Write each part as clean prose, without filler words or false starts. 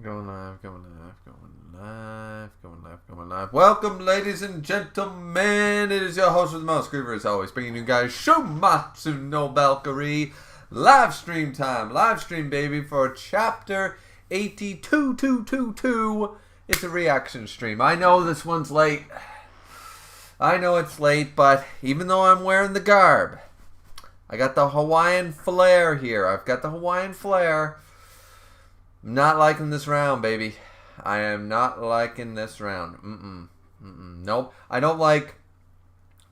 Going live, going live, going live, going live, going live. Welcome, ladies and gentlemen. It is your host with the most, Griever, as always, bringing you guys Shuumatsu no Valkyrie live stream time. Live stream, baby, for chapter 82. It's a reaction stream. I know this one's late. I know it's late, but even though I'm wearing the garb, I got the Hawaiian flair here. I've got the Hawaiian flair. Not liking this round, baby. I am not liking this round. Nope. I don't like...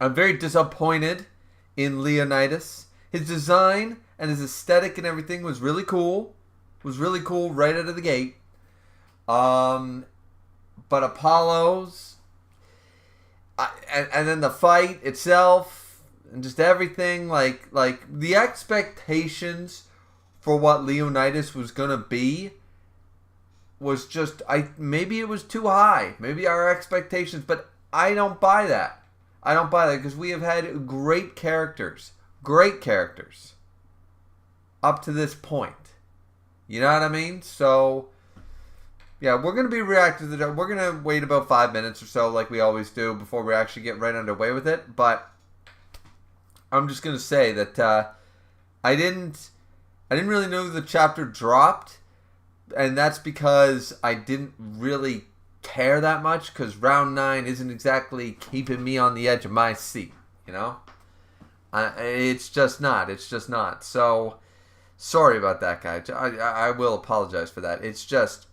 I'm very disappointed in Leonidas. His design and his aesthetic and everything was really cool. Was really cool right out of the gate. But Apollo's... and then the fight itself and just everything, like the expectations for what Leonidas was going to be was just, maybe it was too high. Maybe our expectations, but I don't buy that. I don't buy that because we have had great characters up to this point. You know what I mean? So, yeah, we're going to be reacting to the... We're going to wait about 5 minutes or so like we always do before we actually get right underway with it. But I'm just going to say that I didn't really know the chapter dropped. And that's because I didn't really care that much, because round 9 isn't exactly keeping me on the edge of my seat, you know? It's just not. It's just not. So, sorry about that, guys. I will apologize for that. It's just...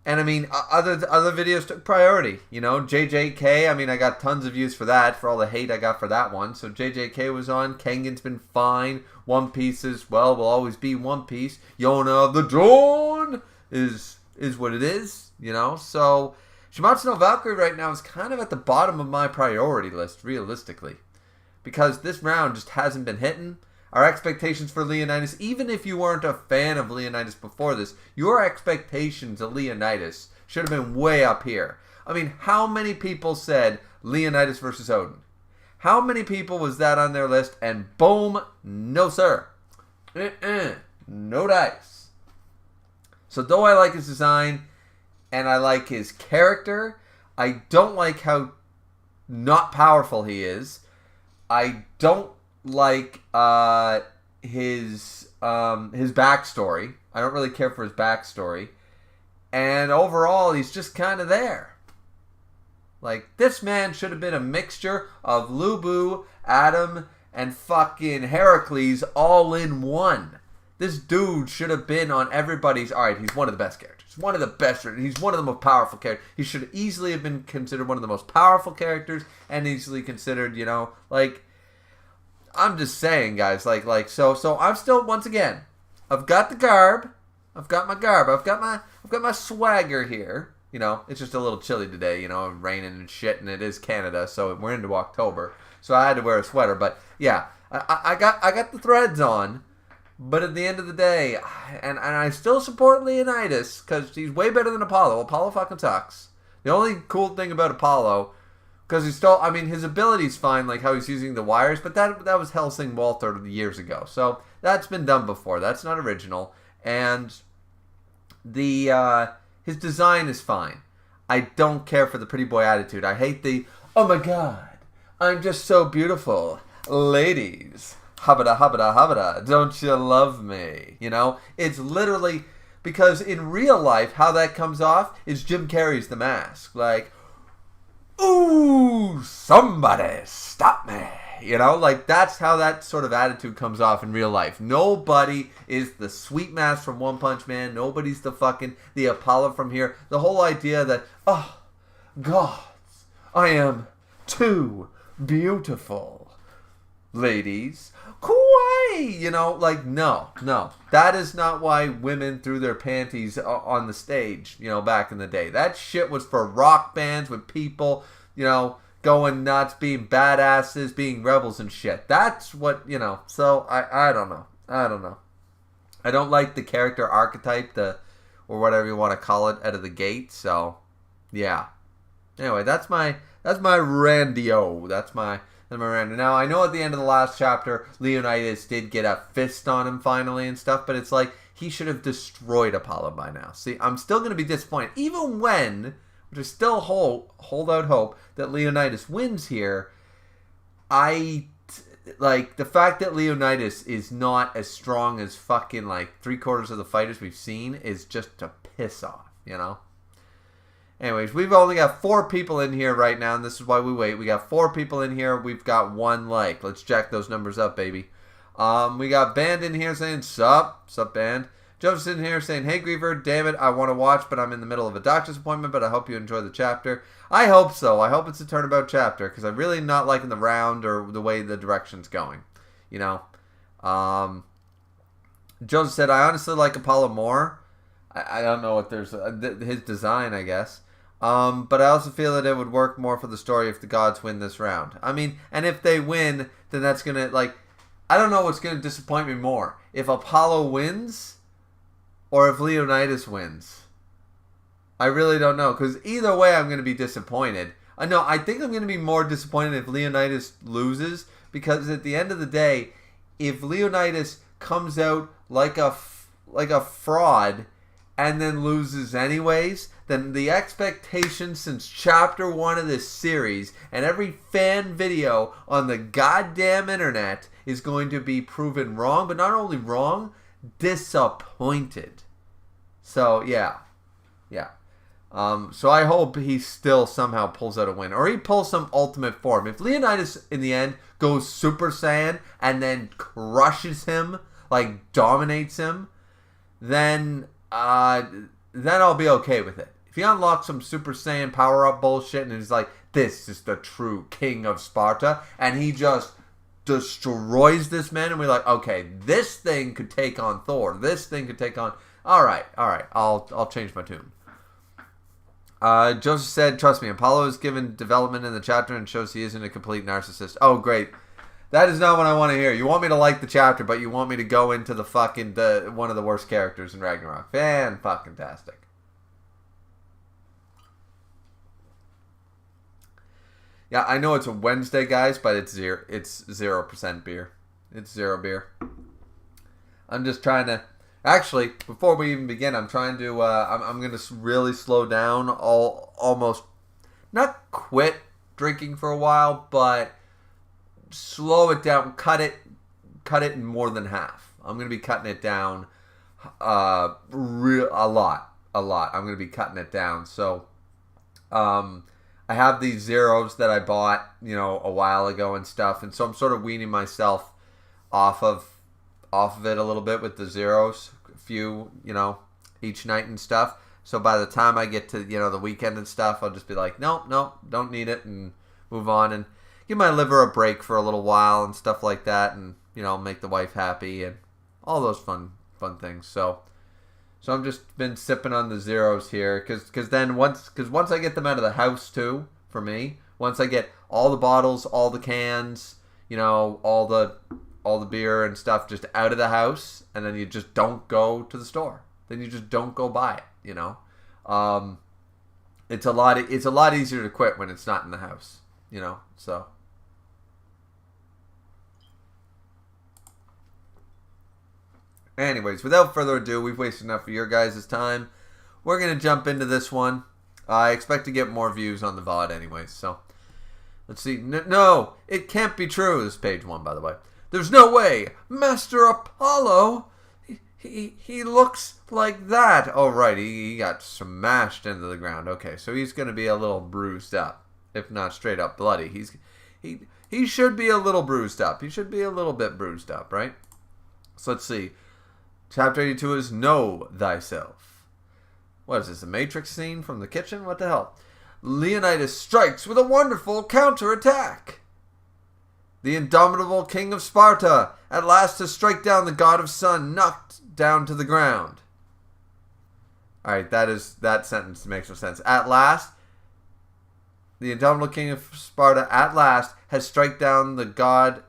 And I mean, other videos took priority, you know? JJK, I mean, I got tons of views for that, for all the hate I got for that one. So JJK was on. Kengan's been fine. One Piece is, well, will always be One Piece. Yona of the Dawn is what it is, you know? So Shuumatsu no Valkyrie right now is kind of at the bottom of my priority list, realistically. Because this round just hasn't been hitting. Our expectations for Leonidas, even if you weren't a fan of Leonidas before this, your expectations of Leonidas should have been way up here. I mean, how many people said Leonidas versus Odin? How many people was that on their list? And boom, no sir. No dice. So though I like his design and I like his character, I don't like how not powerful he is. I don't like his backstory. I don't really care for his backstory. And overall, he's just kind of there. Like, this man should have been a mixture of Lubu, Adam, and fucking Heracles all in one. This dude should have been on everybody's... Alright, he's one of the best characters. He's one of the best... He's one of the most powerful characters. He should easily have been considered one of the most powerful characters and easily considered, you know, like... I'm just saying, guys, so I'm still, once again, I've got the garb, I've got my garb, I've got my swagger here, you know, it's just a little chilly today, you know, raining and shit, and it is Canada, so we're into October, so I had to wear a sweater, but yeah, I got the threads on, but at the end of the day, and I still support Leonidas, because he's way better than Apollo. Apollo fucking sucks. The only cool thing about Apollo... Because he's still, I mean, his ability's fine, like how he's using the wires, but that was Helsing Walther years ago. So that's been done before. That's not original. And his design is fine. I don't care for the pretty boy attitude. I hate the, oh my god, I'm just so beautiful. Ladies, habada, habada, habada, don't you love me? You know, it's literally, because in real life, how that comes off is Jim Carrey's The Mask. Like, ooh, somebody stop me. You know, like that's how that sort of attitude comes off in real life. Nobody is the sweet mask from One Punch Man. Nobody's the Apollo from here. The whole idea that, oh, gods, I am too beautiful. Ladies, kawaii, you know, like, no. That is not why women threw their panties on the stage, you know, back in the day. That shit was for rock bands with people, you know, going nuts, being badasses, being rebels and shit. That's what, you know, so I don't know. I don't like the character archetype, or whatever you want to call it, out of the gate, so, yeah. Anyway, that's my randio. That's my Miranda. Now, I know at the end of the last chapter, Leonidas did get a fist on him finally and stuff, but it's like, he should have destroyed Apollo by now. See, I'm still going to be disappointed. Even when, which I still hold out hope that Leonidas wins here, like, the fact that Leonidas is not as strong as fucking, like, 3/4 of the fighters we've seen is just to piss off, you know? Anyways, we've only got 4 people in here right now, and this is why we wait. We got 4 people in here. We've got 1 like. Let's jack those numbers up, baby. We got Band in here saying, sup Band. Joseph's in here saying, hey, Griever, damn it, I want to watch, but I'm in the middle of a doctor's appointment, but I hope you enjoy the chapter. I hope so. I hope it's a turnabout chapter, because I'm really not liking the round or the way the direction's going, you know. Joseph said, I honestly like Apollo more. I don't know what there's... his design, I guess. But I also feel that it would work more for the story if the gods win this round. I mean, and if they win, then that's going to, like... I don't know what's going to disappoint me more. If Apollo wins... or if Leonidas wins. I really don't know. Because either way, I'm going to be disappointed. No, I think I'm going to be more disappointed if Leonidas loses. Because at the end of the day, if Leonidas comes out like a fraud and then loses anyways, then the expectation since chapter 1 of this series and every fan video on the goddamn internet is going to be proven wrong. But not only wrong, disappointed. So yeah. So I hope he still somehow pulls out a win, or he pulls some ultimate form. If Leonidas in the end goes Super Saiyan and then crushes him, like dominates him, then I'll be okay with it. If he unlocks some Super Saiyan power up bullshit and he's like, this is the true king of Sparta, and he just destroys this man, and we're like, okay, this thing could take on Thor. This thing could take on... All right. I'll change my tune. Joseph said, trust me, Apollo is given development in the chapter and shows he isn't a complete narcissist. Oh, great. That is not what I want to hear. You want me to like the chapter, but you want me to go into the fucking... one of the worst characters in Ragnarok. Fan-fucking-tastic. Yeah, I know it's a Wednesday, guys, but it's 0% beer. It's 0 beer. I'm just trying to... Actually, before we even begin, I'm trying to... I'm going to really slow down. Almost... Not quit drinking for a while, but slow it down. Cut it in more than half. I'm going to be cutting it down a lot. I'm going to be cutting it down. So... I have these zeros that I bought, a while ago and stuff, and so I'm sort of weaning myself off of it a little bit with the zeros, a few, each night and stuff. So by the time I get to, the weekend and stuff, I'll just be like, nope, don't need it, and move on and give my liver a break for a little while and stuff like that, and make the wife happy and all those fun things. So I've just been sipping on the zeros here, because once I get them out of the house too, for me, once I get all the bottles, all the cans, all the beer and stuff just out of the house, and then you just don't go to the store. Then you just don't go buy it. It's a lot easier to quit when it's not in the house. So. Anyways, without further ado, we've wasted enough of your guys' time. We're going to jump into this one. I expect to get more views on the VOD anyways, so... Let's see. No, it can't be true. This is page 1, by the way. There's no way. Master Apollo, he looks like that. Oh, right, he got smashed into the ground. Okay, so he's going to be a little bruised up, if not straight up bloody. He should be a little bruised up. He should be a little bit bruised up, right? So let's see. Chapter 82 is Know Thyself. What is this, a Matrix scene from the kitchen? What the hell? Leonidas strikes with a wonderful counterattack. The indomitable king of Sparta, at last to strike down the god of sun, knocked down to the ground. Alright, that sentence makes no sense. At last, the indomitable king of Sparta, at last, has strike down the god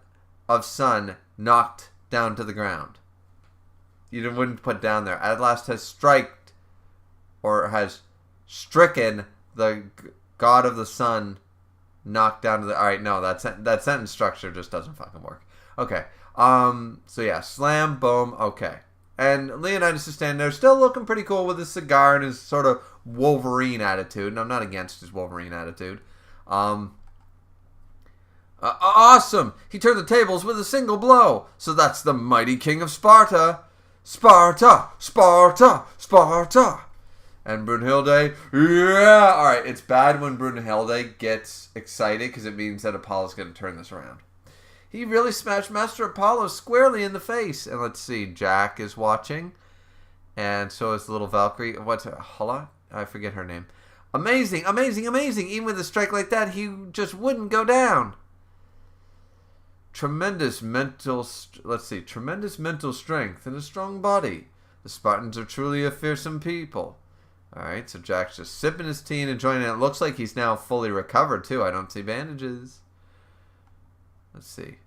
of sun, knocked down to the ground. You wouldn't put down there. At last has striked, or has stricken the god of the sun, knocked down to the... Alright, no, that sentence structure just doesn't fucking work. Okay. So yeah, slam, boom, okay. And Leonidas is standing there, still looking pretty cool with his cigar and his sort of Wolverine attitude. And I'm not against his Wolverine attitude. Awesome! He turned the tables with a single blow. So that's the mighty king of Sparta. Sparta! Sparta! Sparta! And Brunhilde, yeah! Alright, it's bad when Brunhilde gets excited because it means that Apollo's going to turn this around. He really smashed Master Apollo squarely in the face. And let's see, Jack is watching. And so is the little Valkyrie. What's her? Hala? I forget her name. Amazing, amazing, amazing. Even with a strike like that, he just wouldn't go down. Tremendous mental strength and a strong body. The Spartans are truly a fearsome people. Alright, so Jack's just sipping his tea and enjoying it. It looks like he's now fully recovered, too. I don't see bandages. Let's see.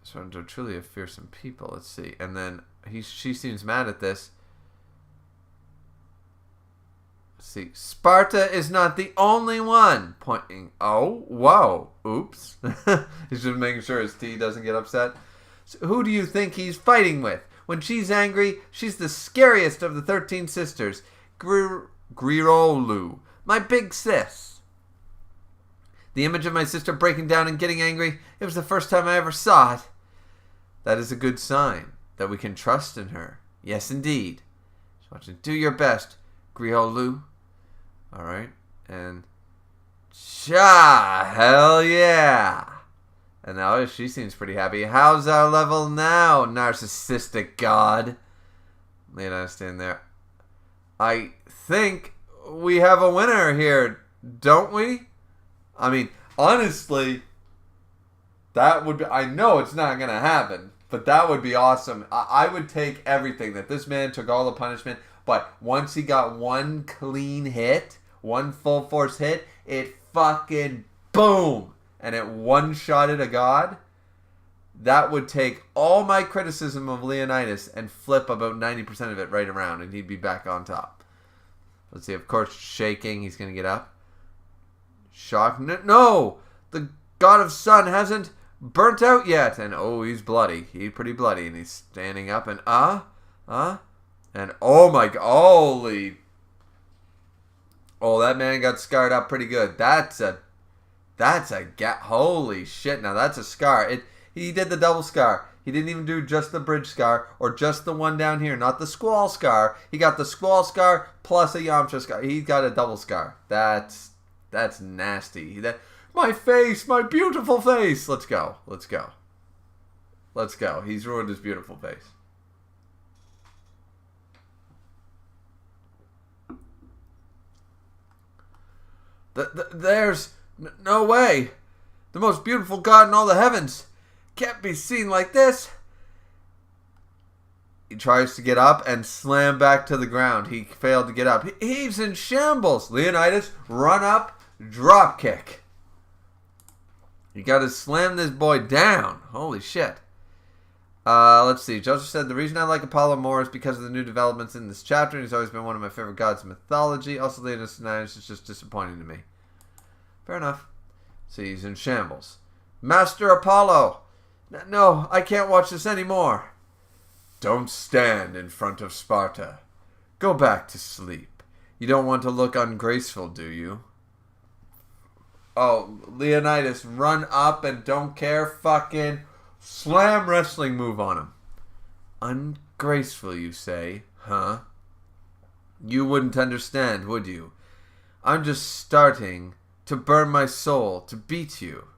Spartans are truly a fearsome people. Let's see. And then she seems mad at this. Let's see. Sparta is not the only one. Pointing. Oh, whoa. Oops. He's just making sure his tea doesn't get upset. So who do you think he's fighting with? When she's angry, she's the scariest of the 13 sisters. Griever, my big sis. The image of my sister breaking down and getting angry, it was the first time I ever saw it. That is a good sign that we can trust in her. Yes, indeed. Just watching. Do your best, Griever. Alright. And hell yeah. And now she seems pretty happy. How's our level now, narcissistic god? Leonidas standing there. I think we have a winner here, don't we? I mean, honestly, that would be... I know it's not going to happen, but that would be awesome. I would take everything, that this man took all the punishment, but once he got one clean hit, one full force hit, it fucking boom! And it one-shotted a god. That would take all my criticism of Leonidas and flip about 90% of it right around, and he'd be back on top. Let's see, of course, shaking, he's going to get up. Shock. No! The god of sun hasn't burnt out yet. And oh, he's bloody. He's pretty bloody. And he's standing up and and oh my god. Holy. Oh, that man got scarred up pretty good. Holy shit. Now that's a scar. He did the double scar. He didn't even do just the bridge scar or just the one down here. Not the squall scar. He got the squall scar plus a Yamcha scar. He got a double scar. That's nasty. My face, my beautiful face. Let's go. Let's go. Let's go. He's ruined his beautiful face. There's no way. The most beautiful god in all the heavens can't be seen like this. He tries to get up and slam back to the ground. He failed to get up. He's in shambles. Leonidas, run up. Drop kick. You got to slam this boy down. Holy shit. Let's see. Joseph said, the reason I like Apollo more is because of the new developments in this chapter. He's always been one of my favorite gods in mythology. Also, Leonidas is just disappointing to me. Fair enough. See, he's in shambles. Master Apollo. No, I can't watch this anymore. Don't stand in front of Sparta. Go back to sleep. You don't want to look ungraceful, do you? Oh, Leonidas, run up and don't care. Fucking slam wrestling move on him. Ungraceful, you say? Huh? You wouldn't understand, would you? I'm just starting to burn my soul to beat you.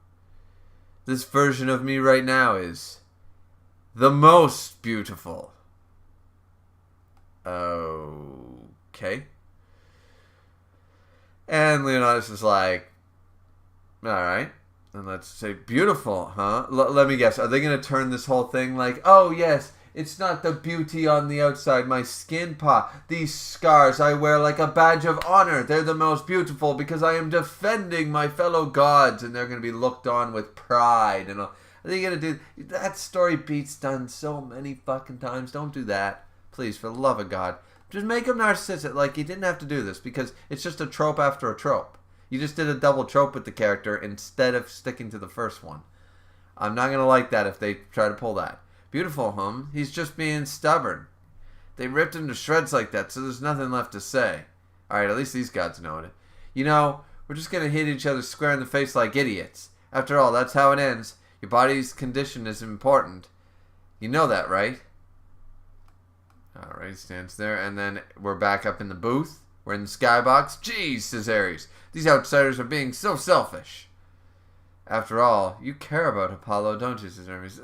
This version of me right now is the most beautiful. Okay. And Leonidas is like, alright. And let's say, beautiful, huh? Let me guess. Are they going to turn this whole thing like, oh, yes, it's not the beauty on the outside, my skin These scars I wear like a badge of honor. They're the most beautiful because I am defending my fellow gods. And they're going to be looked on with pride. And are they going to do... That story beat's done so many fucking times. Don't do that. Please, for the love of God. Just make him narcissistic. Like, you didn't have to do this because it's just a trope after a trope. You just did a double trope with the character instead of sticking to the first one. I'm not going to like that if they try to pull that. Beautiful, hum. He's just being stubborn. They ripped him to shreds like that, so there's nothing left to say. Alright, at least these gods know it. You know, we're just gonna hit each other square in the face like idiots. After all, that's how it ends. Your body's condition is important. You know that, right? Alright, he stands there, and then we're back up in the booth. We're in the skybox. Jeez, says Ares. These outsiders are being so selfish. After all, you care about Apollo, don't you, says Hermes?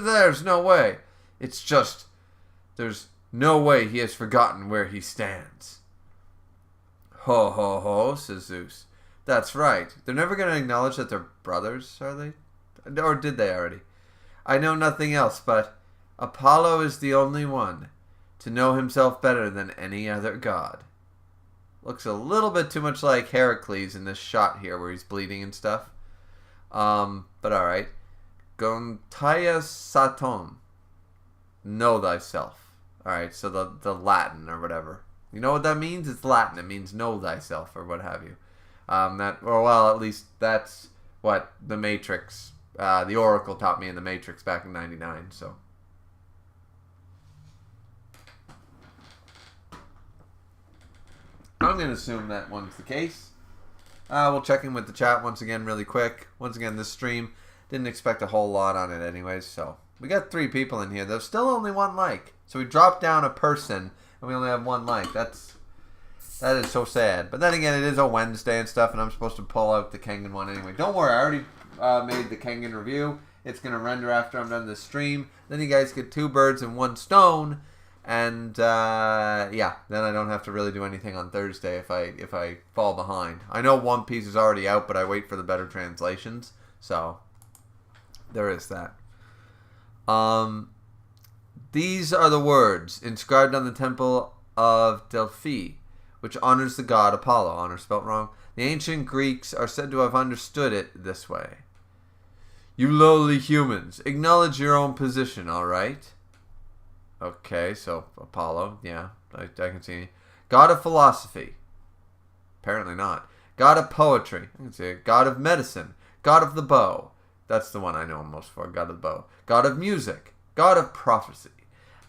There's no way. It's just, there's no way he has forgotten where he stands. Ho, ho, ho, says Zeus. That's right. They're never going to acknowledge that they're brothers, are they? Or did they already? I know nothing else, but Apollo is the only one to know himself better than any other god. Looks a little bit too much like Heracles in this shot here where he's bleeding and stuff. But alright. Gontaya Saton. Know thyself. Alright, so the Latin or whatever. You know what that means? It's Latin. It means know thyself or what have you. At least that's what the Matrix, the Oracle taught me in the Matrix back in '99, so. I'm going to assume that one's the case. We'll check in with the chat once again really quick. Once again, this stream, didn't expect a whole lot on it anyways, so. We got 3 people in here. There's still only 1 like. So we dropped down a person, and we only have 1 like. That is so sad. But then again, it is a Wednesday and stuff, and I'm supposed to pull out the Kengan one anyway. Don't worry, I already made the Kengan review. It's going to render after I'm done this stream. Then you guys get 2 birds and 1 stone. And, yeah, then I don't have to really do anything on Thursday if I fall behind. I know One Piece is already out, but I wait for the better translations. So, there is that. These are the words inscribed on the temple of Delphi, which honors the god Apollo. Honor spelt wrong. The ancient Greeks are said to have understood it this way. You lowly humans, acknowledge your own position, alright? Okay, so Apollo, yeah, I can see. God of philosophy. Apparently not. God of poetry. I can see it. God of medicine. God of the bow. That's the one I know most for. God of the bow. God of music. God of prophecy.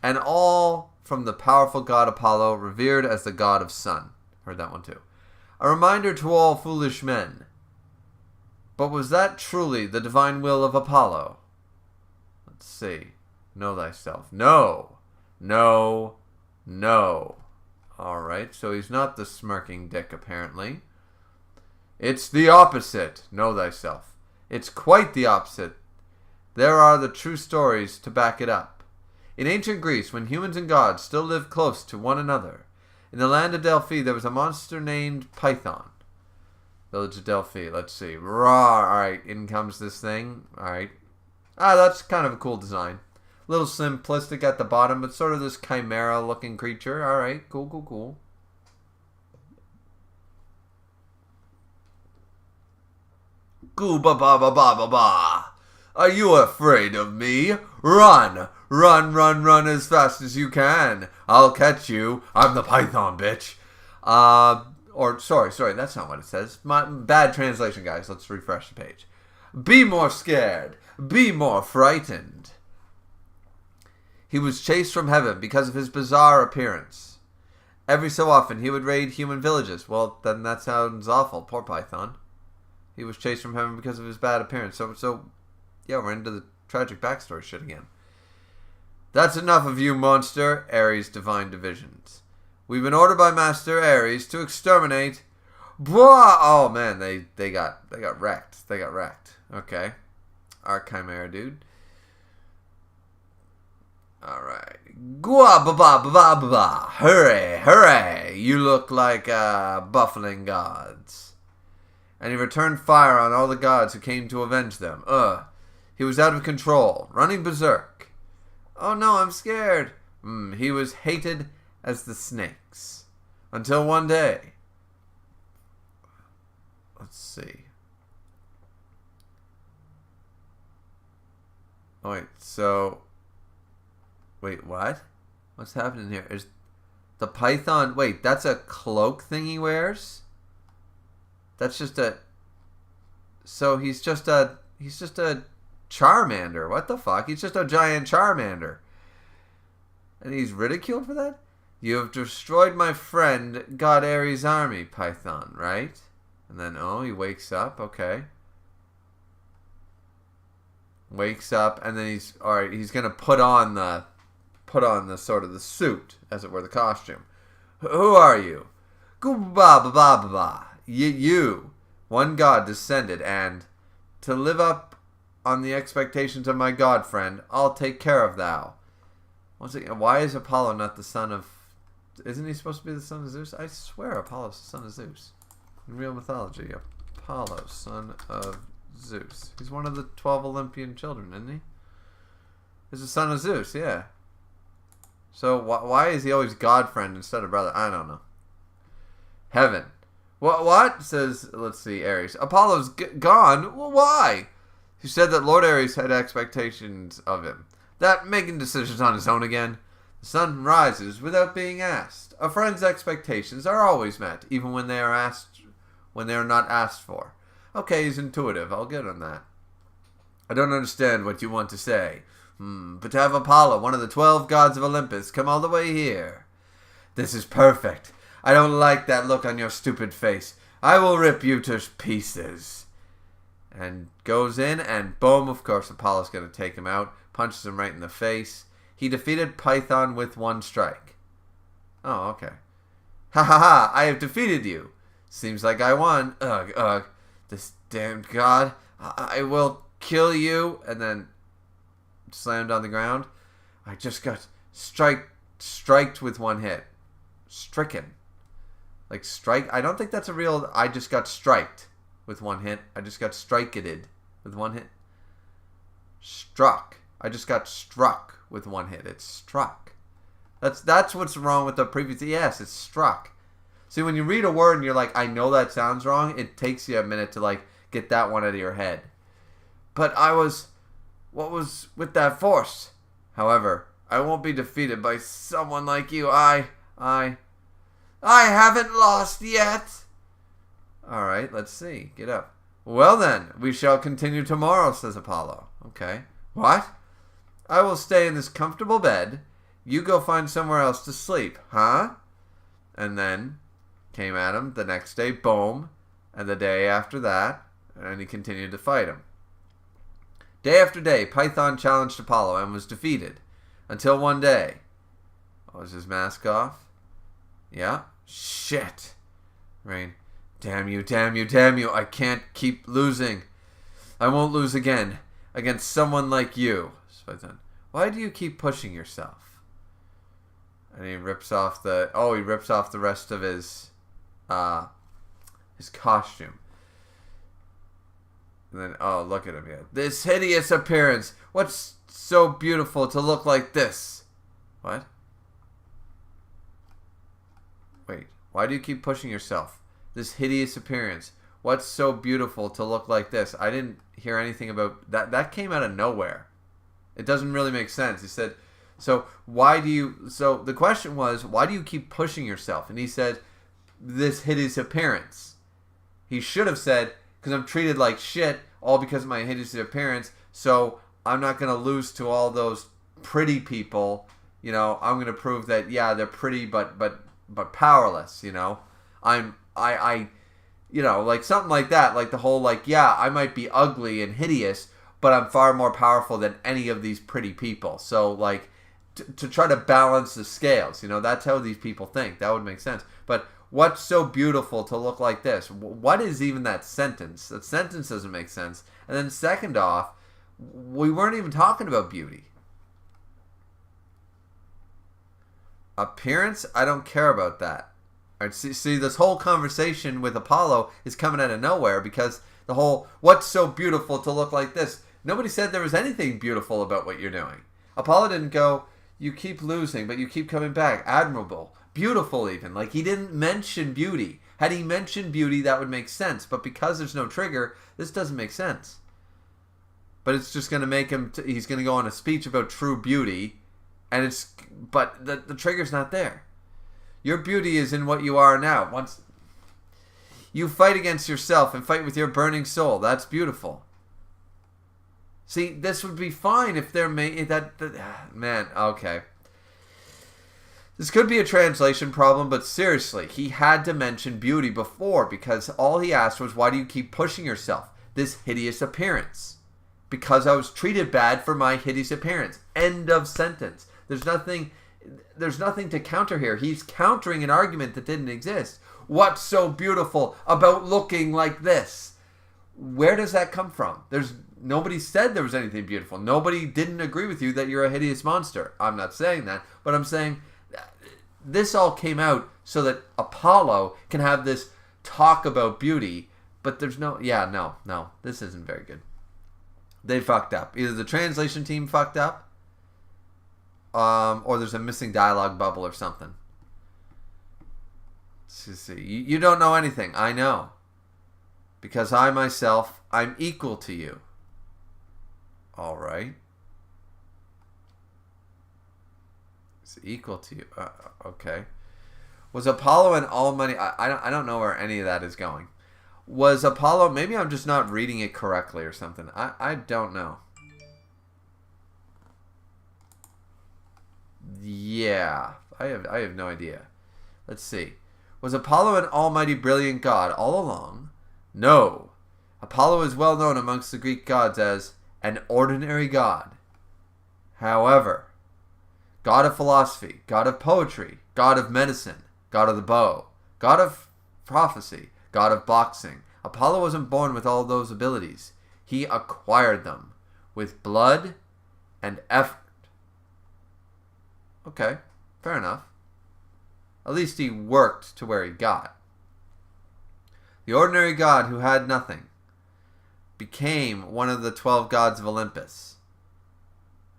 And all from the powerful god Apollo, revered as the god of sun. Heard that one too. A reminder to all foolish men. But was that truly the divine will of Apollo? Let's see. Know thyself. No. No. No. Alright, so he's not the smirking dick, apparently. It's the opposite. Know thyself. It's quite the opposite. There are the true stories to back it up. In ancient Greece, when humans and gods still lived close to one another, in the land of Delphi, there was a monster named Python. Village of Delphi. Let's see. Alright, in comes this thing. Alright. That's kind of a cool design. A little simplistic at the bottom, but sort of this chimera-looking creature. Alright, cool, cool, cool. Goo-ba-ba-ba-ba-ba-ba. Are you afraid of me? Run! Run, run, run as fast as you can. I'll catch you. I'm the Python, bitch. Sorry, that's not what it says. Bad translation, guys. Let's refresh the page. Be more scared. Be more frightened. He was chased from heaven because of his bizarre appearance. Every so often, he would raid human villages. Well, then that sounds awful. Poor Python. He was chased from heaven because of his bad appearance. So, yeah, we're into the tragic backstory shit again. That's enough of you, monster. Ares' divine divisions. We've been ordered by Master Ares to exterminate. Blah! Oh man, they got wrecked. They got wrecked. Okay, our chimera dude. All right. Gua ba ba ba ba ba ba. Hooray! Hooray! You look like buffling gods. And he returned fire on all the gods who came to avenge them. He was out of control, running berserk. Oh no, I'm scared. He was hated as the snakes. Until one day. Let's see. Oh, wait, so... Wait, what? What's happening here? Is the python... Wait, that's a cloak thing he wears? That's just a... So he's just a Charmander. What the fuck? He's just a giant Charmander. And he's ridiculed for that? You have destroyed my friend God Ares' army, Python, right? And then, oh, he wakes up. Okay. Wakes up, and then he's alright, he's gonna put on the sort of the suit, as it were, the costume. Who are you? Gooba-ba-ba-ba-ba. You, one god descended, and to live up on the expectations of my god friend, I'll take care of thou. Why is Apollo not the son of... Isn't he supposed to be the son of Zeus? I swear Apollo's the son of Zeus. In real mythology, Apollo, son of Zeus. He's one of the 12 Olympian children, isn't he? He's the son of Zeus, yeah. So why is he always god friend instead of brother? I don't know. Heaven. What? Says, let's see, Ares. Apollo's gone? Well, why? He said that Lord Ares had expectations of him. That making decisions on his own again. The sun rises without being asked. A friend's expectations are always met, even when they are not asked for. Okay, he's intuitive. I'll get on that. I don't understand what you want to say. But to have Apollo, one of the 12 gods of Olympus, come all the way here. This is perfect. I don't like that look on your stupid face. I will rip you to pieces. And goes in, and boom, of course, Apollo's going to take him out. Punches him right in the face. He defeated Python with one strike. Oh, okay. Ha ha ha, I have defeated you. Seems like I won. Ugh. This damned god. I will kill you. And then slammed on the ground. I just got striked with one hit. Stricken. Like strike. I don't think that's a real... I just got striked with one hit. I just got striketed with one hit. Struck. I just got struck with one hit. It's struck. That's what's wrong with the previous... Yes, it's struck. See, when you read a word and you're like, I know that sounds wrong, it takes you a minute to, like, get that one out of your head. But what was with that force? However, I won't be defeated by someone like you. I haven't lost yet. Alright, let's see. Get up. Well then, we shall continue tomorrow, says Apollo. Okay. What? I will stay in this comfortable bed. You go find somewhere else to sleep, huh? And then came at him the next day, boom. And the day after that, and he continued to fight him. Day after day, Python challenged Apollo and was defeated. Until one day. Was his mask off? Yeah. Shit. Rain. Damn you, damn you, damn you. I can't keep losing. I won't lose again. Against someone like you. Python. Why do you keep pushing yourself? And he rips off the... Oh, he rips off the rest of his costume. And then, oh, look at him. Yeah. This hideous appearance. What's so beautiful to look like this? What? Wait. Why do you keep pushing yourself? This hideous appearance. What's so beautiful to look like this? I didn't hear anything about... That came out of nowhere. It doesn't really make sense. He said, so the question was, why do you keep pushing yourself? And he said, this hideous appearance. He should have said, because I'm treated like shit, all because of my hideous appearance, so I'm not going to lose to all those pretty people. You know, I'm going to prove that, yeah, they're pretty, but powerless, you know. You know, like something like that, like the whole, like, yeah, I might be ugly and hideous, but I'm far more powerful than any of these pretty people. So, like, to try to balance the scales, you know, that's how these people think. That would make sense. But what's so beautiful to look like this? What is even that sentence? That sentence doesn't make sense. And then second off, we weren't even talking about beauty. Appearance, I don't care about that. All right, see, this whole conversation with Apollo is coming out of nowhere because the whole, what's so beautiful to look like this? Nobody said there was anything beautiful about what you're doing. Apollo didn't go, you keep losing, but you keep coming back. Admirable. Beautiful even. Like, he didn't mention beauty. Had he mentioned beauty, that would make sense. But because there's no trigger, this doesn't make sense. But it's just going to make him, he's going to go on a speech about true beauty. And but the trigger's not there. Your beauty is in what you are now. Once you fight against yourself and fight with your burning soul, that's beautiful. See, this would be fine if they're man, okay. This could be a translation problem, but seriously, he had to mention beauty before because all he asked was, why do you keep pushing yourself? This hideous appearance. Because I was treated bad for my hideous appearance. End of sentence. There's nothing to counter here. He's countering an argument that didn't exist. What's so beautiful about looking like this? Where does that come from? Nobody said there was anything beautiful. Nobody didn't agree with you that you're a hideous monster. I'm not saying that, but I'm saying this all came out so that Apollo can have this talk about beauty, but there's no, this isn't very good. They fucked up. Either the translation team fucked up, or there's a missing dialogue bubble or something. Let's see. You don't know anything. I know. Because I myself, I'm equal to you. All right. It's equal to you. Okay. Was Apollo an almighty... I don't know where any of that is going. Was Apollo... Maybe I'm just not reading it correctly or something. I don't know. Yeah. I have no idea. Let's see. Was Apollo an almighty brilliant god all along? No. Apollo is well known amongst the Greek gods as an ordinary god. However, god of philosophy, god of poetry, god of medicine, god of the bow, god of prophecy, god of boxing. Apollo wasn't born with all those abilities. He acquired them with blood and effort. Okay, fair enough. At least he worked to where he got. The ordinary god who had nothing became one of the 12 gods of Olympus.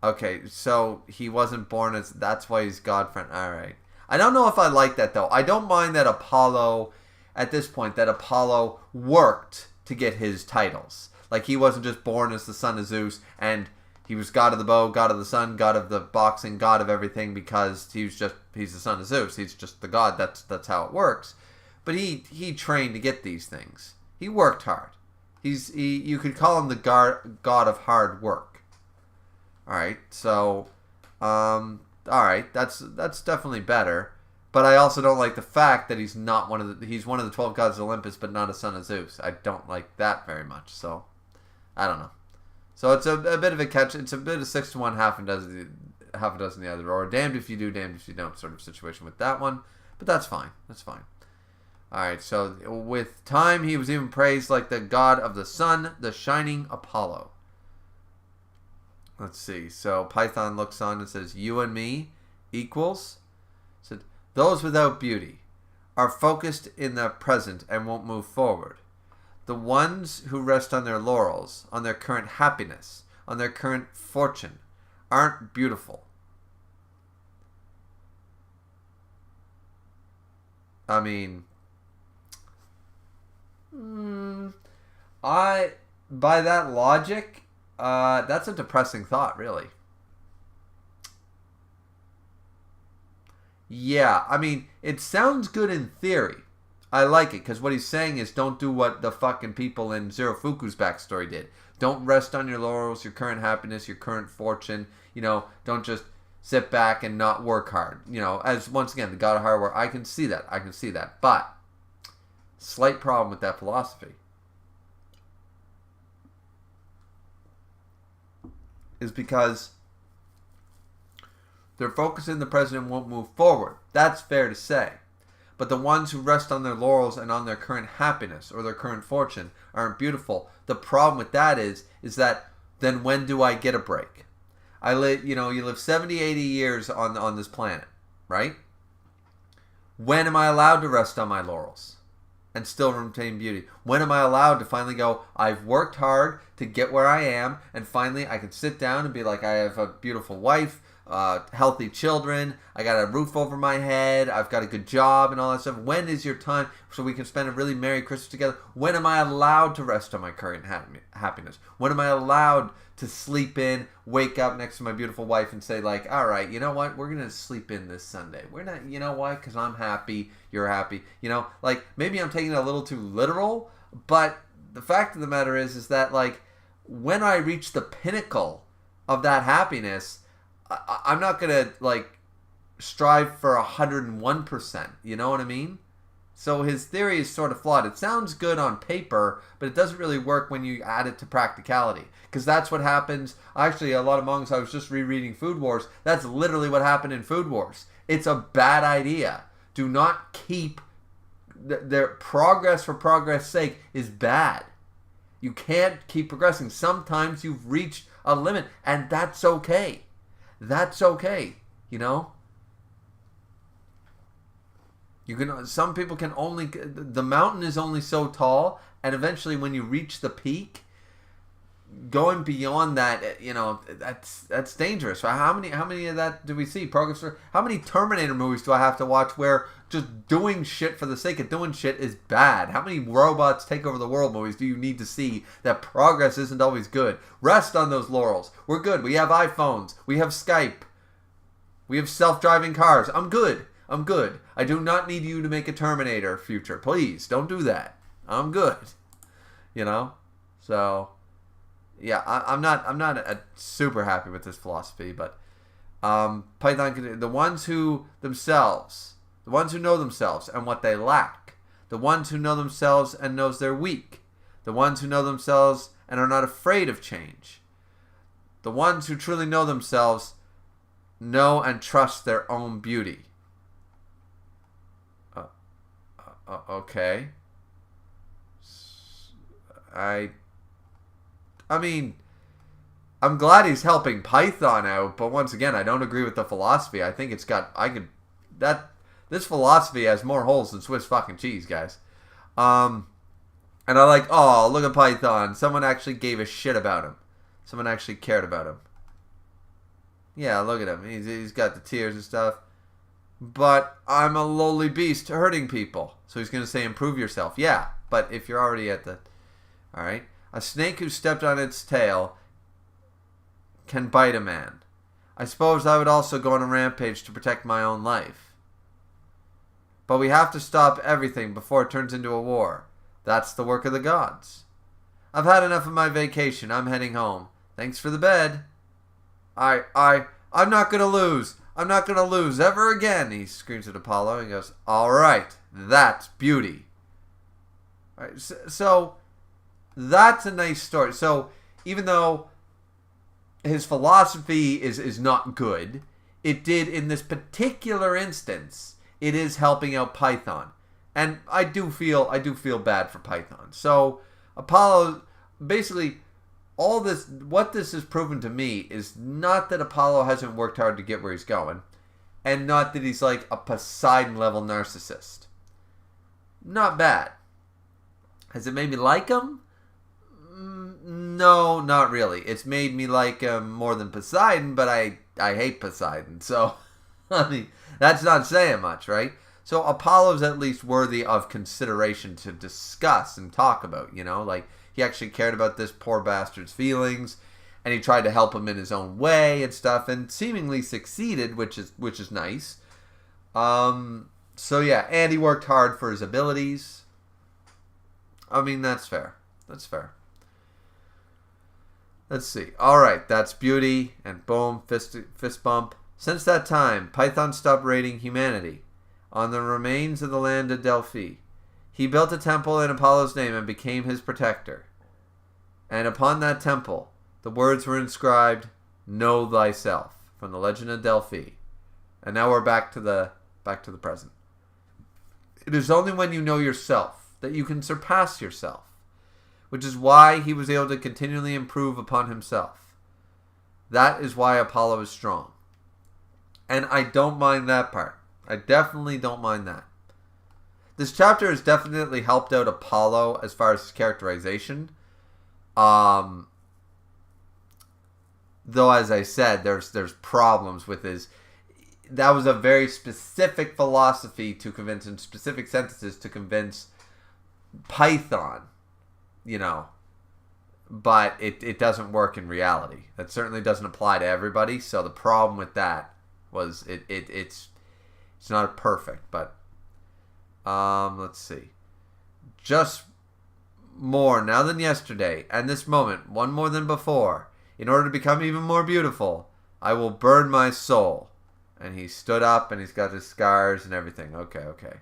Okay, so he wasn't born as... That's why he's god friend. Alright. I don't know if I like that, though. I don't mind that Apollo... At this point, that Apollo worked to get his titles. Like, he wasn't just born as the son of Zeus, and he was god of the bow, god of the sun, god of the boxing, god of everything, because he's the son of Zeus. He's just the god. That's how it works. But he trained to get these things. He worked hard. You could call him the god of hard work. All right, so, all right, that's definitely better. But I also don't like the fact that he's one of the 12 gods of Olympus, but not a son of Zeus. I don't like that very much. So, I don't know. So it's a bit of a catch. It's a bit of 6-1, half a dozen the other, or damned if you do, damned if you don't sort of situation with that one. But that's fine. That's fine. All right. So with time, he was even praised like the god of the sun, the shining Apollo. Let's see. So Python looks on and says, "You and me equals." Said, "Those without beauty are focused in the present and won't move forward. The ones who rest on their laurels, on their current happiness, on their current fortune, aren't beautiful." I mean, by that logic, that's a depressing thought, really. Yeah, I mean, it sounds good in theory. I like it, because what he's saying is don't do what the fucking people in Zero Fuku's backstory did. Don't rest on your laurels, your current happiness, your current fortune. Don't just sit back and not work hard. As, once again, the god of hard work. I can see that. But, slight problem with that philosophy is because they're focused in the present and won't move forward. That's fair to say. But the ones who rest on their laurels and on their current happiness or their current fortune aren't beautiful. The problem with that is that then when do I get a break? You live 70, 80 years on this planet, right? When am I allowed to rest on my laurels and still retain beauty? When am I allowed to finally go, I've worked hard to get where I am, and finally I can sit down and be like, I have a beautiful wife, healthy children, I got a roof over my head, I've got a good job and all that stuff. When is your time so we can spend a really Merry Christmas together? When am I allowed to rest on my current happiness? When am I allowed to sleep in, wake up next to my beautiful wife and say like, all right, you know what? We're going to sleep in this Sunday. We're not, you know why? Because I'm happy, you're happy. Like maybe I'm taking it a little too literal, but the fact of the matter is that like, when I reach the pinnacle of that happiness, I'm not going to, like, strive for 101%. You know what I mean? So his theory is sort of flawed. It sounds good on paper, but it doesn't really work when you add it to practicality. Because that's what happens. Actually, a lot of monks, I was just rereading Food Wars. That's literally what happened in Food Wars. It's a bad idea. Do not keep... Their progress for progress' sake is bad. You can't keep progressing. Sometimes you've reached a limit, and that's okay. That's okay. You know? You can. Some people can only... The mountain is only so tall, and eventually when you reach the peak, going beyond that, you know, that's dangerous. How many of that do we see? Progress. How many Terminator movies do I have to watch where just doing shit for the sake of doing shit is bad? How many robots take over the world movies do you need to see that progress isn't always good? Rest on those laurels. We're good. We have iPhones. We have Skype. We have self-driving cars. I'm good. I'm good. I do not need you to make a Terminator future. Please, don't do that. I'm good. You know? So, yeah, I'm not super happy with this philosophy, but Python, the ones who know themselves and what they lack, the ones who know themselves and knows they're weak, the ones who know themselves and are not afraid of change, the ones who truly know themselves know and trust their own beauty. Okay. I mean, I'm glad he's helping Python out, but once again, I don't agree with the philosophy. I think this philosophy has more holes than Swiss fucking cheese, guys. And I like, oh, look at Python. Someone actually gave a shit about him. Someone actually cared about him. Yeah, look at him. He's got the tears and stuff. But I'm a lowly beast hurting people. So he's going to say, improve yourself. Yeah, but if you're already at the... Alright? A snake who stepped on its tail can bite a man. I suppose I would also go on a rampage to protect my own life. But we have to stop everything before it turns into a war. That's the work of the gods. I've had enough of my vacation. I'm heading home. Thanks for the bed. I'm not going to lose. I'm not going to lose ever again, he screams at Apollo. He goes, all right, that's beauty. All right, so that's a nice story. So even though his philosophy is not good, it did, in this particular instance, it is helping out Python. And I do feel bad for Python. So Apollo, basically, all this, what this has proven to me is not that Apollo hasn't worked hard to get where he's going, and not that he's like a Poseidon level narcissist. Not bad. Has it made me like him? No, not really. It's made me like him more than Poseidon, but I hate Poseidon. So, I mean, that's not saying much, right? So Apollo's at least worthy of consideration to discuss and talk about, you know? Like, he actually cared about this poor bastard's feelings, and he tried to help him in his own way and stuff, and seemingly succeeded, which is nice. So yeah, and he worked hard for his abilities. I mean, that's fair. That's fair. Let's see. All right, that's beauty, and boom, fist bump. Since that time, Python stopped raiding humanity. On the remains of the land of Delphi, he built a temple in Apollo's name and became his protector. And upon that temple, the words were inscribed, "Know thyself," from the Legend of Delphi. And now we're back to the present. It is only when you know yourself that you can surpass yourself, which is why he was able to continually improve upon himself. That is why Apollo is strong. And I don't mind that part. I definitely don't mind that. This chapter has definitely helped out Apollo as far as his characterization. Though, as I said, there's problems with his... That was a very specific philosophy to convince, in specific sentences to convince Python, you know. But it doesn't work in reality. That certainly doesn't apply to everybody. So the problem with that was it's not perfect, but let's see. Just more now than yesterday, and this moment, one more than before. In order to become even more beautiful, I will burn my soul. And he stood up, and he's got his scars and everything. Okay.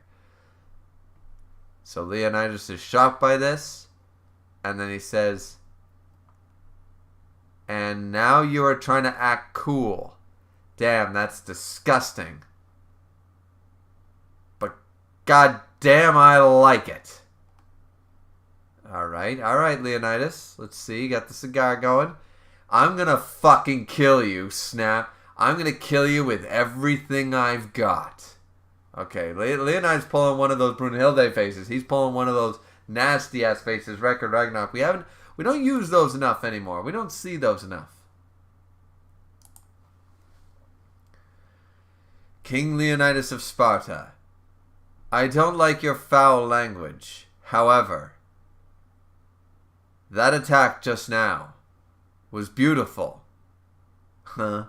So Leonidas is shocked by this, and then he says, and now you are trying to act cool. Damn, that's disgusting. But goddamn, I like it. Alright, Leonidas. Let's see, you got the cigar going. I'm gonna fucking kill you, Snap. I'm gonna kill you with everything I've got. Okay, Leonidas pulling one of those Brunhilde faces. He's pulling one of those nasty ass faces, Record Ragnarok. We don't use those enough anymore. We don't see those enough. King Leonidas of Sparta, I don't like your foul language. However, that attack just now was beautiful. Huh?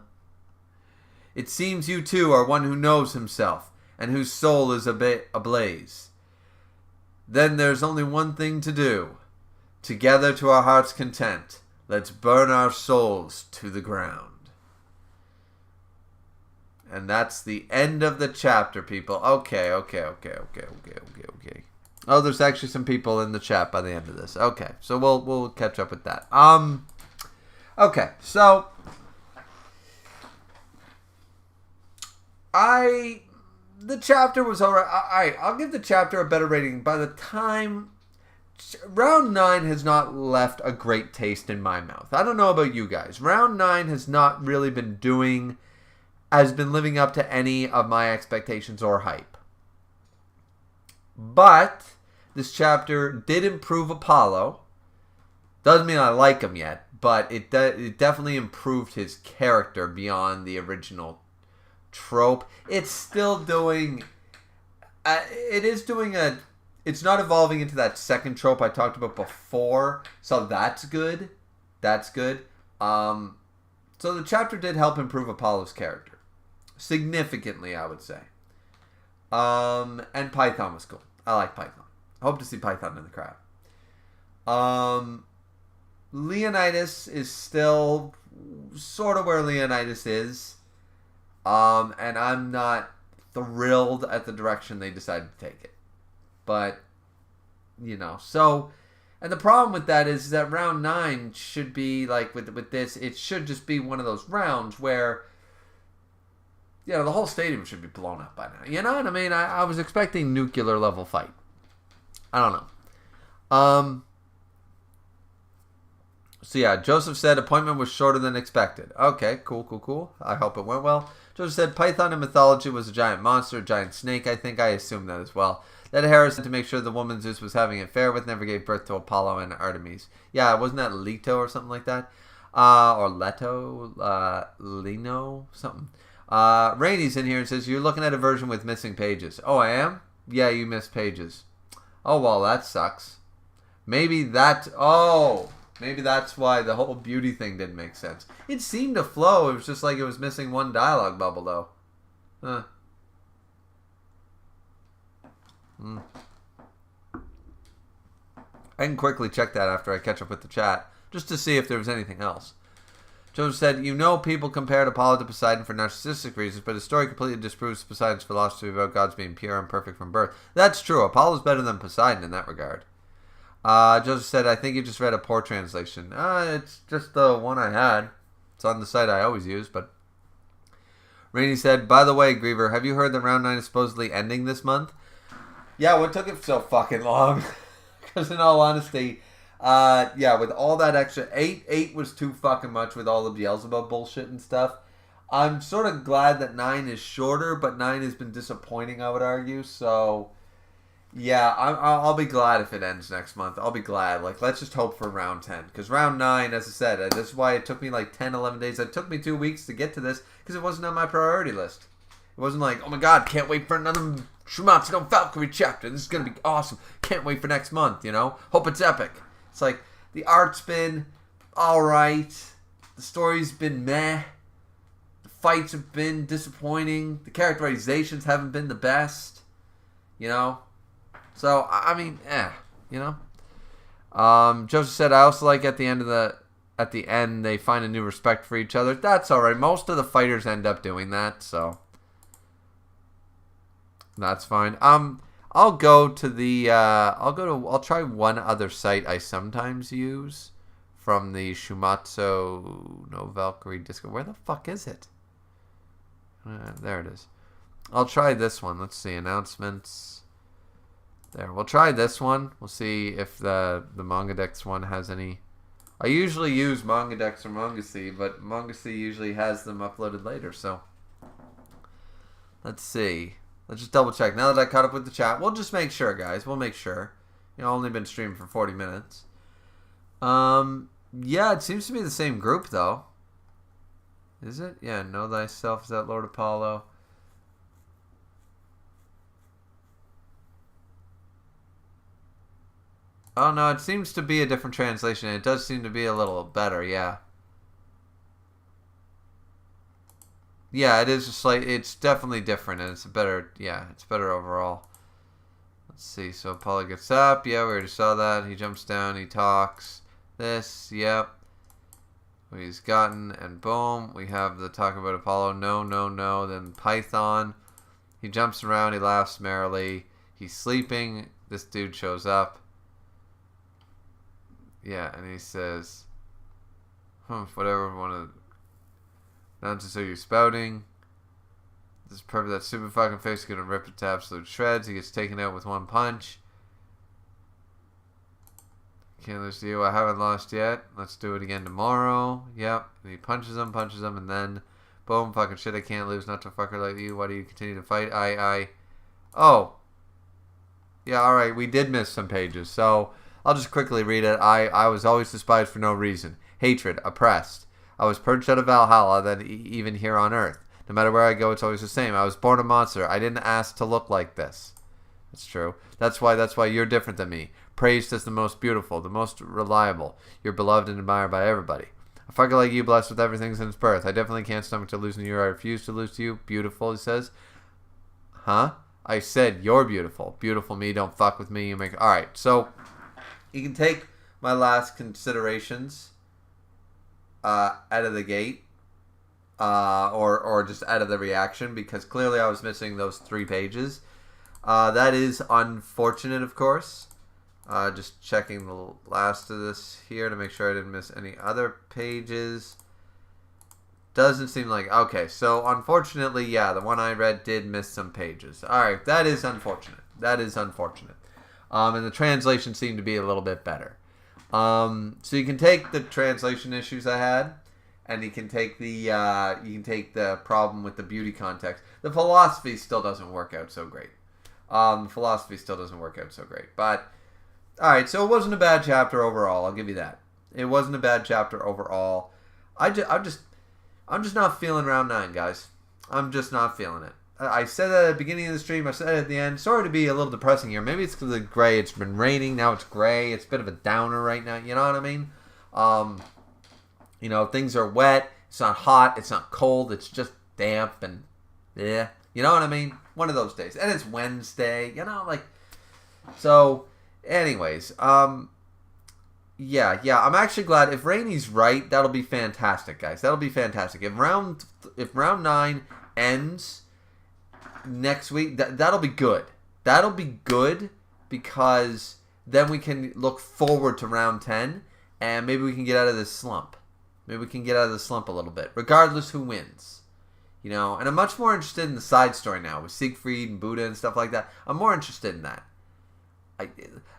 It seems you too are one who knows himself and whose soul is ablaze. Then there's only one thing to do. Together to our heart's content, let's burn our souls to the ground. And that's the end of the chapter, people. Okay. Oh, there's actually some people in the chat by the end of this. Okay, so we'll catch up with that. Okay, so the chapter was alright. I'll give the chapter a better rating. By the time Round 9 has not left a great taste in my mouth. I don't know about you guys. Round 9 has not really been living up to any of my expectations or hype. But this chapter did improve Apollo. Doesn't mean I like him yet, but it definitely improved his character beyond the original trope. It's still doing... It's not evolving into that second trope I talked about before, so that's good. So the chapter did help improve Apollo's character. Significantly, I would say. And Python was cool. I like Python. I hope to see Python in the crowd. Leonidas is still sort of where Leonidas is. And I'm not thrilled at the direction they decided to take it. But, so... And the problem with that is that round 9 should be, like, with this, it should just be one of those rounds where... the whole stadium should be blown up by now. You know what I mean? I was expecting nuclear level fight. I don't know. So yeah, Joseph said appointment was shorter than expected. Okay, cool. I hope it went well. Joseph said Python in mythology was a giant monster, a giant snake. I think I assumed that as well. That Hera to make sure the woman Zeus was having an affair with never gave birth to Apollo and Artemis. Yeah, wasn't that Leto or something like that? Or Leto, Lino, something. Rainy's in here and says, you're looking at a version with missing pages. Oh, I am? Yeah, you missed pages. Oh, well, that sucks. Maybe that's why the whole beauty thing didn't make sense. It seemed to flow. It was just like it was missing one dialogue bubble, though. Huh. I can quickly check that after I catch up with the chat, just to see if there was anything else. Joseph said, people compared Apollo to Poseidon for narcissistic reasons, but his story completely disproves Poseidon's philosophy about gods being pure and perfect from birth. That's true. Apollo's better than Poseidon in that regard. Joseph said, I think you just read a poor translation. It's just the one I had. It's on the site I always use, but... Rainey said, by the way, Griever, have you heard that Round 9 is supposedly ending this month? Yeah, what took it so fucking long? Because in all honesty... with all that extra... 8 was too fucking much with all the Beelzebub bullshit and stuff. I'm sort of glad that 9 is shorter, but 9 has been disappointing, I would argue. So, yeah, I'll be glad if it ends next month. I'll be glad. Like, let's just hope for round 10. Because round 9, as I said, this is why it took me like 10, 11 days. It took me 2 weeks to get to this because it wasn't on my priority list. It wasn't like, oh my god, can't wait for another Shuumatsu no Valkyrie chapter. This is going to be awesome. Can't wait for next month, Hope it's epic. It's like, the art's been alright. The story's been meh. The fights have been disappointing. The characterizations haven't been the best. So, I mean, Joseph said, I also like at the end they find a new respect for each other. That's alright. Most of the fighters end up doing that, so that's fine. I'll try one other site I sometimes use from the Shuumatsu no Valkyrie disco. Where the fuck is it? There it is. I'll try this one. Let's see, announcements. There, we'll try this one. We'll see if the MangaDex one has any. I usually use MangaDex or Mangasea, but Mangasea usually has them uploaded later, so let's see. Let's just double check. Now that I caught up with the chat, we'll just make sure, guys. We'll make sure. Only been streaming for 40 minutes. Yeah, it seems to be the same group, though. Is it? Yeah, Know Thyself. Is that Lord Apollo? Oh, no, it seems to be a different translation. It does seem to be a little better, yeah. Yeah, it is it's definitely different, and it's better, yeah, it's better overall. Let's see, so Apollo gets up, yeah, we already saw that. He jumps down, he talks. This, yep. He's gotten, and boom, we have the talk about Apollo, no, no, no. Then Python, he jumps around, he laughs merrily. He's sleeping, this dude shows up. Yeah, and he says, whatever, one of not just so you're spouting. This is perfect. That stupid fucking face is gonna rip it to absolute shreds. He gets taken out with one punch. Can't lose to you. I haven't lost yet. Let's do it again tomorrow. Yep. And he punches him, and then boom, fucking shit, I can't lose. Not to a fucker like you. Why do you continue to fight? Oh. Yeah, alright, we did miss some pages, so I'll just quickly read it. I was always despised for no reason. Hatred, oppressed. I was purged out of Valhalla, then even here on Earth. No matter where I go, it's always the same. I was born a monster. I didn't ask to look like this. That's true. That's why you're different than me. Praised as the most beautiful, the most reliable. You're beloved and admired by everybody. A fucker like you, blessed with everything since birth. I definitely can't stomach to lose to you. I refuse to lose to you. Beautiful, he says. Huh? I said you're beautiful. Beautiful me, don't fuck with me. You make... Alright, so you can take my last considerations out of the gate. Or just out of the reaction, because clearly I was missing those 3 pages. That is unfortunate, of course. Just checking the last of this here to make sure I didn't miss any other pages. Doesn't seem like... Okay, so unfortunately, yeah, the one I read did miss some pages. Alright, that is unfortunate. That is unfortunate. And the translation seemed to be a little bit better. So you can take the translation issues I had, and you can take the problem with the beauty context. The philosophy still doesn't work out so great. But all right, so it wasn't a bad chapter overall. I'll give you that. It wasn't a bad chapter overall. I'm just not feeling round 9, guys. I'm just not feeling it. I said that at the beginning of the stream. I said it at the end. Sorry to be a little depressing here. Maybe it's because of the gray. It's been raining. Now it's gray. It's a bit of a downer right now. You know what I mean? Things are wet. It's not hot. It's not cold. It's just damp and yeah. You know what I mean? One of those days. And it's Wednesday. So, anyways. Yeah. I'm actually glad. If Rainy's right, that'll be fantastic, guys. That'll be fantastic. If round 9 ends next week, that'll be good. That'll be good because then we can look forward to round 10 and maybe we can get out of this slump. Maybe we can get out of the slump a little bit, regardless who wins. And I'm much more interested in the side story now with Siegfried and Buddha and stuff like that. I'm more interested in that.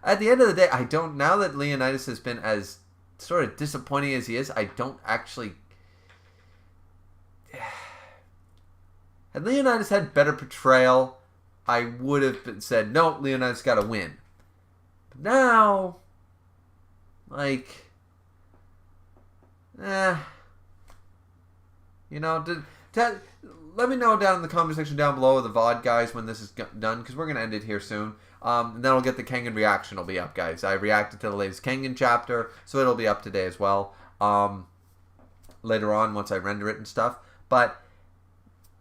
At the end of the day, now that Leonidas has been as sort of disappointing as he is, I don't actually... Had Leonidas had better portrayal, I would have said, no, Leonidas got to win. But now, let me know down in the comment section down below, the VOD guys, when this is done, because we're going to end it here soon. And then I'll get the Kengan reaction will be up, guys. I reacted to the latest Kengan chapter, so it'll be up today as well. Later on, once I render it and stuff. But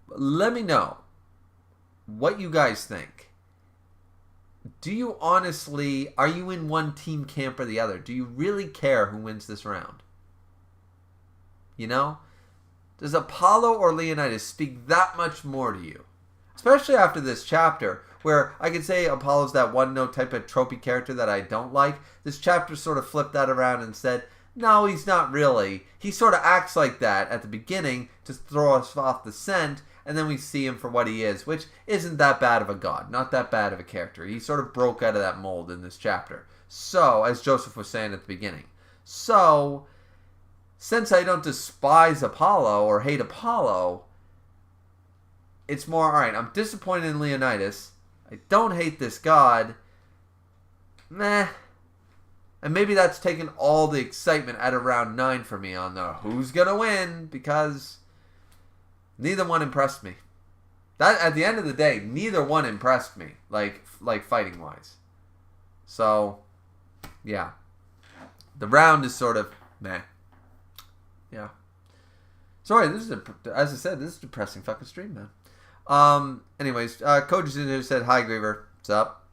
let me know what you guys think. do you honestly, are you in one team camp or the other? Do you really care who wins this round? You know? Does Apollo or Leonidas speak that much more to you? Especially after this chapter, where I could say Apollo's that one-note type of tropey character that I don't like. This chapter sort of flipped that around and said, no, he's not really. He sort of acts like that at the beginning to throw us off the scent, and then we see him for what he is, which isn't that bad of a god, not that bad of a character. He sort of broke out of that mold in this chapter. So, as Joseph was saying at the beginning. So, since I don't despise Apollo or hate Apollo, it's more, alright, I'm disappointed in Leonidas. I don't hate this god. Meh. And maybe that's taken all the excitement out of round 9 for me on the who's gonna win, because neither one impressed me. That, at the end of the day, neither one impressed me, like fighting wise. So, yeah. The round is sort of meh. Yeah. Sorry, this is as I said, this is a depressing fucking stream, man. Anyways, Coach Zinu said, hi, Griever. What's up?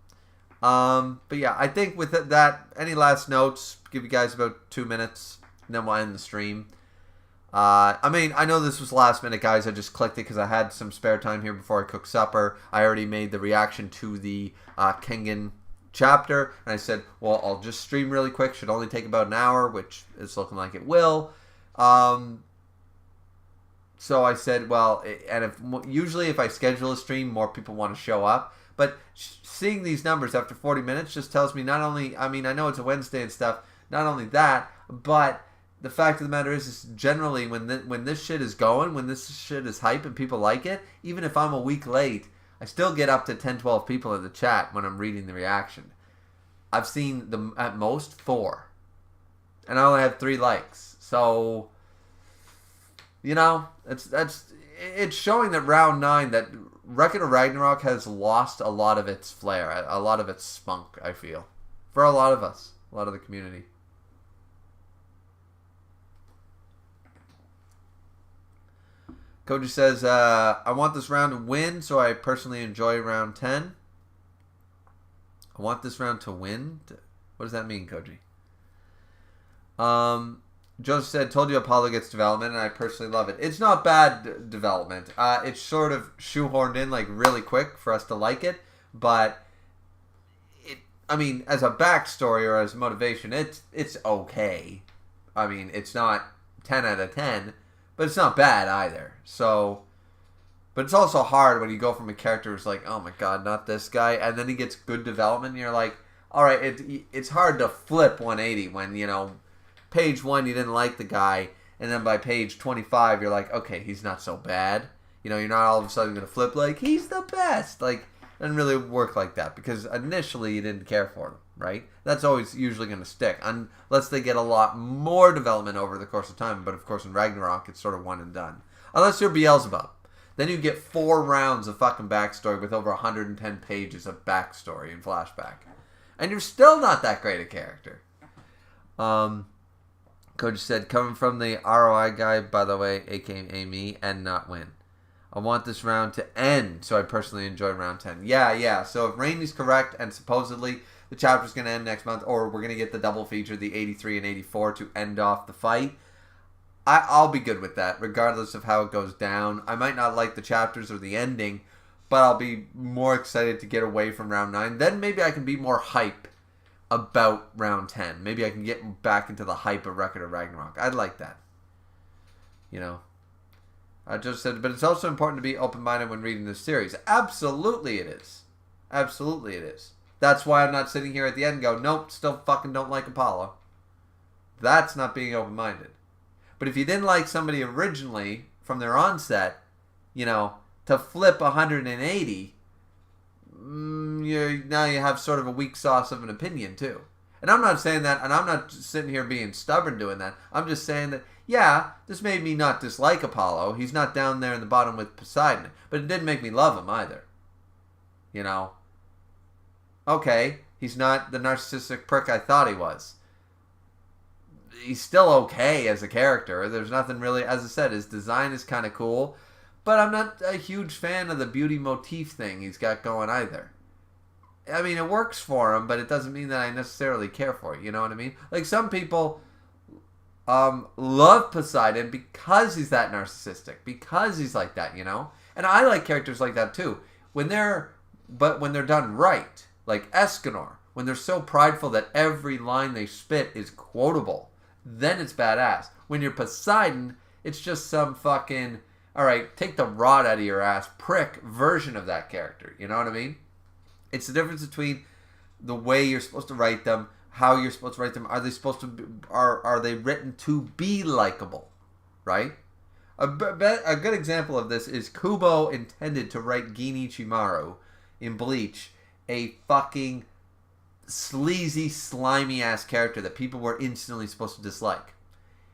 But yeah, I think with that, any last notes? Give you guys about 2 minutes, and then we'll end the stream. I mean, I know this was last minute, guys. I just clicked it because I had some spare time here before I cooked supper. I already made the reaction to the Kengan chapter, and I said, well, I'll just stream really quick. Should only take about an hour, which is looking like it will. So I said, well, and usually if I schedule a stream, more people want to show up. But seeing these numbers after 40 minutes just tells me not only, I mean, I know it's a Wednesday and stuff, not only that, but the fact of the matter is generally when this shit is going, when this shit is hype and people like it, even if I'm a week late, I still get up to 10, 12 people in the chat when I'm reading the reaction. I've seen at most 4. And I only have 3 likes. So, you know, it's showing that round 9, that Record of Ragnarok has lost a lot of its flair, a lot of its spunk, I feel. For a lot of us, a lot of the community. Koji says, I want this round to win, so I personally enjoy round 10. I want this round to win? What does that mean, Koji? Joseph said, told you Apollo gets development, and I personally love it. It's not bad development. It's sort of shoehorned in, like, really quick for us to like it. But, I mean, as a backstory or as motivation, it's okay. I mean, it's not 10 out of 10, but it's not bad either. So, but it's also hard when you go from a character who's like, oh my god, not this guy, and then he gets good development, and you're like, alright, it's hard to flip 180 when, you know, page 1 you didn't like the guy, and then by page 25 you're like, okay, he's not so bad. You know, you're not all of a sudden going to flip like, he's the best. Like, it doesn't really work like that, because initially you didn't care for them, right? That's always usually going to stick, unless they get a lot more development over the course of time. But of course in Ragnarok it's sort of one and done. Unless you're Beelzebub. Then you get 4 rounds of fucking backstory with over 110 pages of backstory and flashback. And you're still not that great a character. Coach said, coming from the ROI guy, by the way, aka me, and not win. I want this round to end, so I personally enjoy round 10. Yeah. So if Rainey's correct, and supposedly the chapter's going to end next month, or we're going to get the double feature, the 83 and 84, to end off the fight, I'll be good with that, regardless of how it goes down. I might not like the chapters or the ending, but I'll be more excited to get away from round 9. Then maybe I can be more hype about round 10. Maybe I can get back into the hype of Record of Ragnarok. I'd like that. You know. I just said, but it's also important to be open-minded when reading this series. Absolutely it is. Absolutely it is. That's why I'm not sitting here at the end and go, nope, still fucking don't like Apollo. That's not being open-minded. But if you didn't like somebody originally from their onset, you know, to flip 180, now you have sort of a weak sauce of an opinion too. And I'm not saying that, and I'm not sitting here being stubborn doing that. I'm just saying that, yeah, this made me not dislike Apollo. He's not down there in the bottom with Poseidon. But it didn't make me love him either. You know? Okay, he's not the narcissistic prick I thought he was. He's still okay as a character. There's nothing really, as I said, his design is kind of cool. But I'm not a huge fan of the beauty motif thing he's got going either. I mean, it works for him, but it doesn't mean that I necessarily care for it. You know what I mean? Like, some people love Poseidon because he's that narcissistic, because he's like that, you know? And I like characters like that too. When they're done right, like Escanor, when they're so prideful that every line they spit is quotable, then it's badass. When you're Poseidon, it's just some fucking, all right, take the rod out of your ass prick version of that character. You know what I mean? It's the difference between the way you're supposed to write them, how you're supposed to write them. Are they supposed to be, are they written to be likable, right? A good example of this is Kubo intended to write Ginichimaru in Bleach a fucking sleazy, slimy ass character that people were instantly supposed to dislike.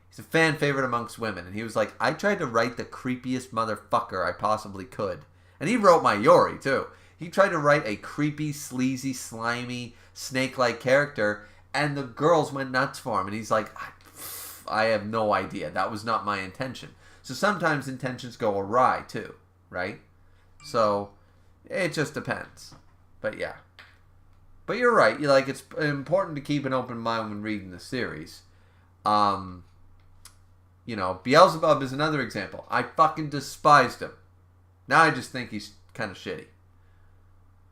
He's a fan favorite amongst women, and he was like, I tried to write the creepiest motherfucker I possibly could. And he wrote Mayuri too. He tried to write a creepy, sleazy, slimy, snake-like character, and the girls went nuts for him. And he's like, I have no idea. That was not my intention. So sometimes intentions go awry too, right? So it just depends. But yeah. But you're right. You're like, it's important to keep an open mind when reading the series. You know, Beelzebub is another example. I fucking despised him. Now I just think he's kind of shitty.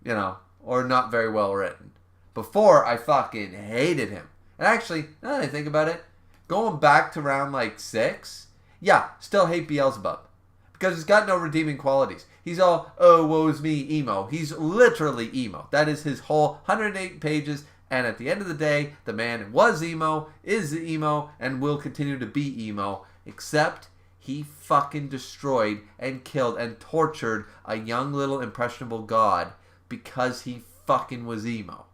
You know, or not very well written. Before, I fucking hated him. And actually, now that I think about it, going back to round like 6, yeah, still hate Beelzebub. Because he's got no redeeming qualities. He's all, oh, woe's me, emo. He's literally emo. That is his whole 108 pages. And at the end of the day, the man was emo, is emo, and will continue to be emo. Except he fucking destroyed and killed and tortured a young little impressionable god because he fucking was emo.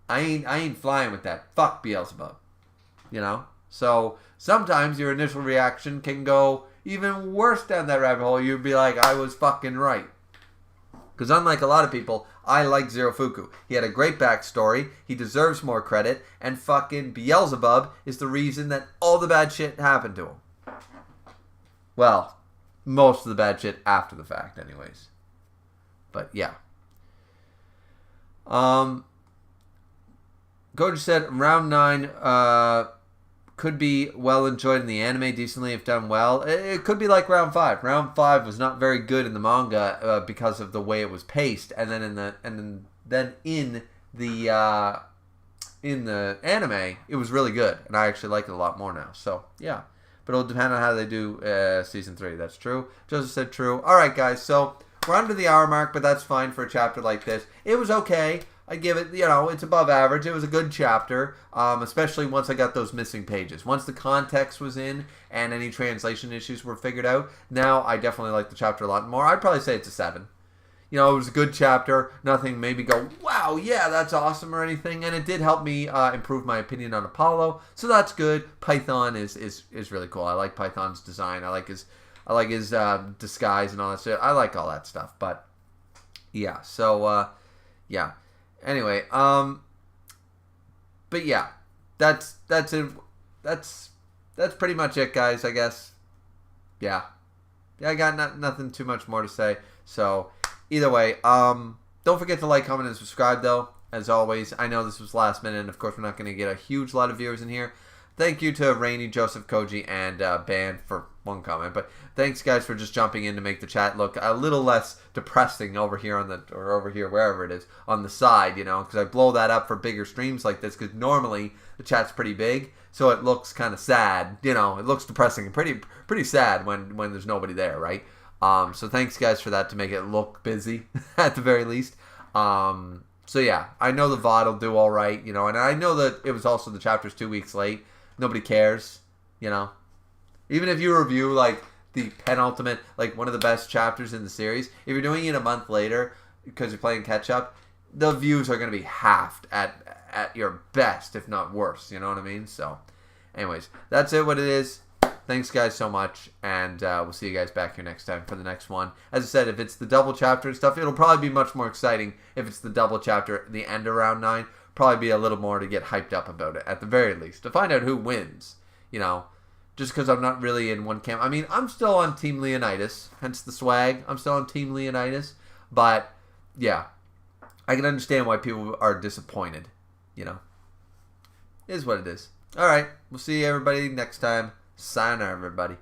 I ain't flying with that. Fuck Beelzebub. You know? So sometimes your initial reaction can go even worse down that rabbit hole. You'd be like, I was fucking right. Because unlike a lot of people, I like Zerofuku. He had a great backstory. He deserves more credit. And fucking Beelzebub is the reason that all the bad shit happened to him. Well, most of the bad shit after the fact anyways. But yeah. Gojo said round 9 could be well enjoyed in the anime decently if done well. It could be like round 5. Round 5 was not very good in the manga because of the way it was paced, and then in the anime it was really good, and I actually like it a lot more now. So yeah, but it'll depend on how they do season 3. That's true. Joseph said true. All right, guys. So we're under the hour mark, but that's fine for a chapter like this. It was okay. I give it, it's above average. It was a good chapter, especially once I got those missing pages. Once the context was in and any translation issues were figured out, now I definitely like the chapter a lot more. I'd probably say it's a 7. It was a good chapter. Nothing made me go, wow, yeah, that's awesome or anything. And it did help me improve my opinion on Apollo, so that's good. Python is really cool. I like Python's design. I like his disguise and all that shit. I like all that stuff. But yeah, so yeah. Anyway, but yeah, that's it. That's pretty much it, guys. I guess. Yeah, I got nothing too much more to say. So either way, don't forget to like, comment, and subscribe. Though, as always, I know this was last minute, and of course, we're not going to get a huge lot of viewers in here. Thank you to Rainy, Joseph, Koji, and Ban for one comment. But thanks, guys, for just jumping in to make the chat look a little less depressing over here over here, wherever it is, on the side, because I blow that up for bigger streams like this, because normally the chat's pretty big, so it looks kind of sad, it looks depressing and pretty sad when there's nobody there, right? So thanks, guys, for that, to make it look busy, at the very least. So yeah, I know the VOD will do all right, and I know that it was also the chapter's 2 weeks late. Nobody cares, Even if you review, like, the penultimate, like, one of the best chapters in the series, if you're doing it a month later because you're playing catch-up, the views are going to be halved at your best, if not worse. You know what I mean? So, anyways, that's it, what it is. Thanks, guys, so much, and we'll see you guys back here next time for the next one. As I said, if it's the double chapter and stuff, it'll probably be much more exciting if it's the double chapter at the end of round 9. Probably be a little more to get hyped up about it, at the very least, to find out who wins, just because I'm not really in one camp. I mean, I'm still on Team Leonidas, hence the swag. I'm still on Team Leonidas, but yeah, I can understand why people are disappointed. You know, it is what it is. All right, we'll see everybody next time. Sayonara, everybody.